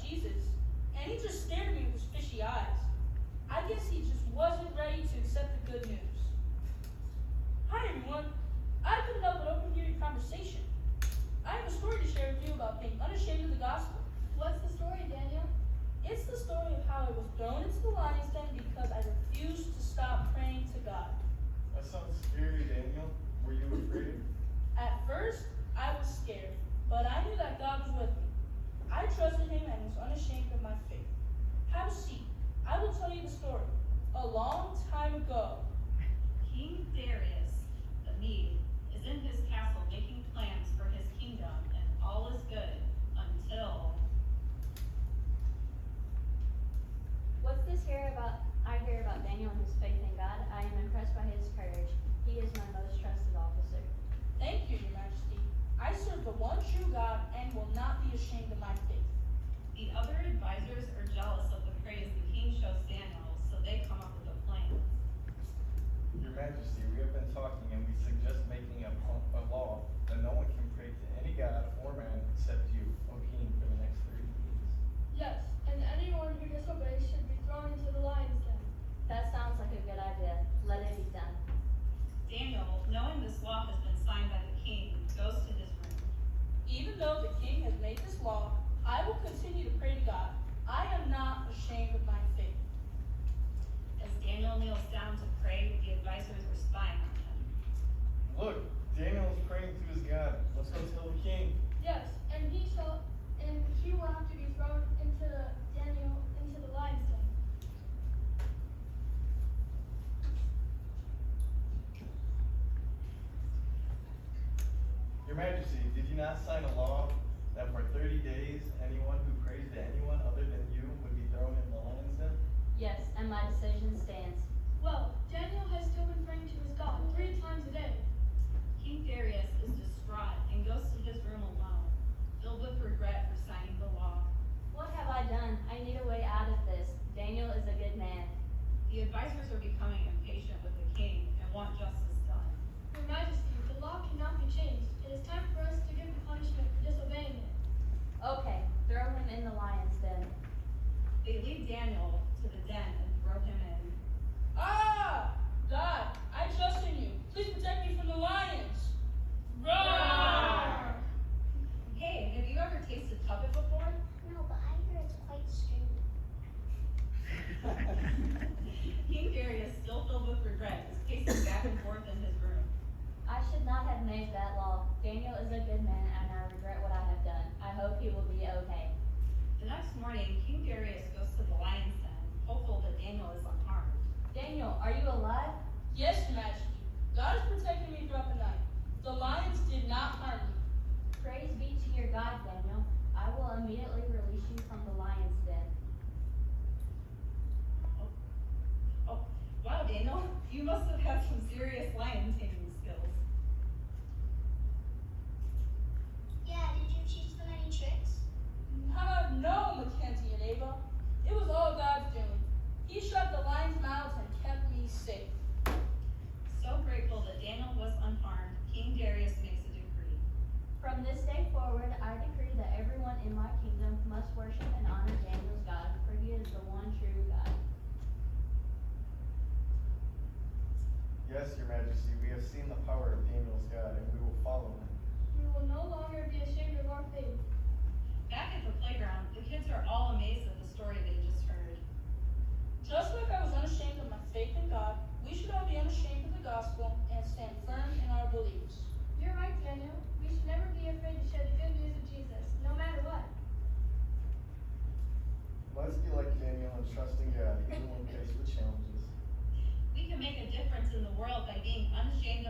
Jesus, and he just stared at me with his fishy eyes. I guess he just wasn't ready to accept the good news. Hi everyone, I couldn't help but overhear your conversation. I have a story to share with you about being unashamed of the gospel. What's the story, Daniel? It's the story of how I was thrown into the lion's den because I refused to stop praying to God. That sounds scary, Daniel. Were you afraid? At first, I was scared, but I knew that God was with me. I trusted him and was unashamed of my faith. Have a seat. I will tell you the story. A long time ago, King Darius, the Mede, is in his castle making plans for his kingdom, and all is good until... What's this I hear about Daniel and his faith in God? I am impressed by his courage. He is my most trusted officer. thank you, Your Majesty. I serve the one true God and will not be ashamed of my faith. The other advisors are jealous of the praise the king shows Daniel, so they come up with a plan. Your Majesty, we have been talking and we suggest making a law that no one can pray to any god or man except you, O king, for the next 30 days. Yes, and anyone who disobeys should be thrown into the lion's den. That sounds like a good idea. Let it be done. Daniel, knowing this law has been signed by the king, goes to his room. Even though the king has made this law, I will continue to pray to God. I am not ashamed of my faith. As Daniel kneels down to pray, the advisors are spying on him. Look, Daniel is praying to his God. Let's go tell the king. Yes, and he will have to be thrown into the lion's den. Your Majesty, did you not sign a law that for 30 days, anyone who prays to anyone other than you would be thrown in the lion's den? Yes, and my decision stands. Well, Daniel has still been praying to his God 3 times a day. King Darius is distraught and goes to his room alone, filled with regret for signing the law. What have I done? I need a way out of this. Daniel is a good man. The advisors are becoming impatient with the king and want justice done. Your Majesty, the law cannot be changed. It is time for us to give the punishment for disobeying it. Okay, throw him in the lion's den. They lead Daniel to the den and throw him in. Ah! God, I trust in you. Please protect me from the lions. Roar! Hey, have you ever tasted tubbit before? No, but I hear it's quite stringy. King Darius, still filled with regret, is pacing back and forth in his room. I should not have made that law. Daniel is a good man, and I regret what I have done. I hope he will be okay. The next morning, King Darius goes to the lion's den, hopeful that Daniel is unharmed. Daniel, are you alive? Yes, Your Majesty. God has protected me throughout the night. The lions did not harm me. Praise be to your God, Daniel. I will immediately release you from the lion's den. Oh, wow, Daniel, you must have had some serious lion taming skills. Yeah, did you teach them any tricks? No, Mackenzie and Ava. It was all God's doing. He shut the lions' mouths and kept me safe. So grateful that Daniel was unharmed, King Darius makes a decree. From this day forward, I decree that everyone in my kingdom must worship and honor Daniel's God, for he is the one true God. Yes, Your Majesty, we have seen the power of Daniel's God, and we will follow him. We will no longer be ashamed of our faith. Back at the playground, the kids are all amazed at the story they just heard. Just like I was unashamed of my faith in God, we should all be unashamed of the gospel and stand firm in our beliefs. You're right, Daniel. We should never be afraid to share the good news of Jesus, no matter what. Let's be like Daniel and trust in God, even when faced with challenges. We can make a difference in the world by being unashamed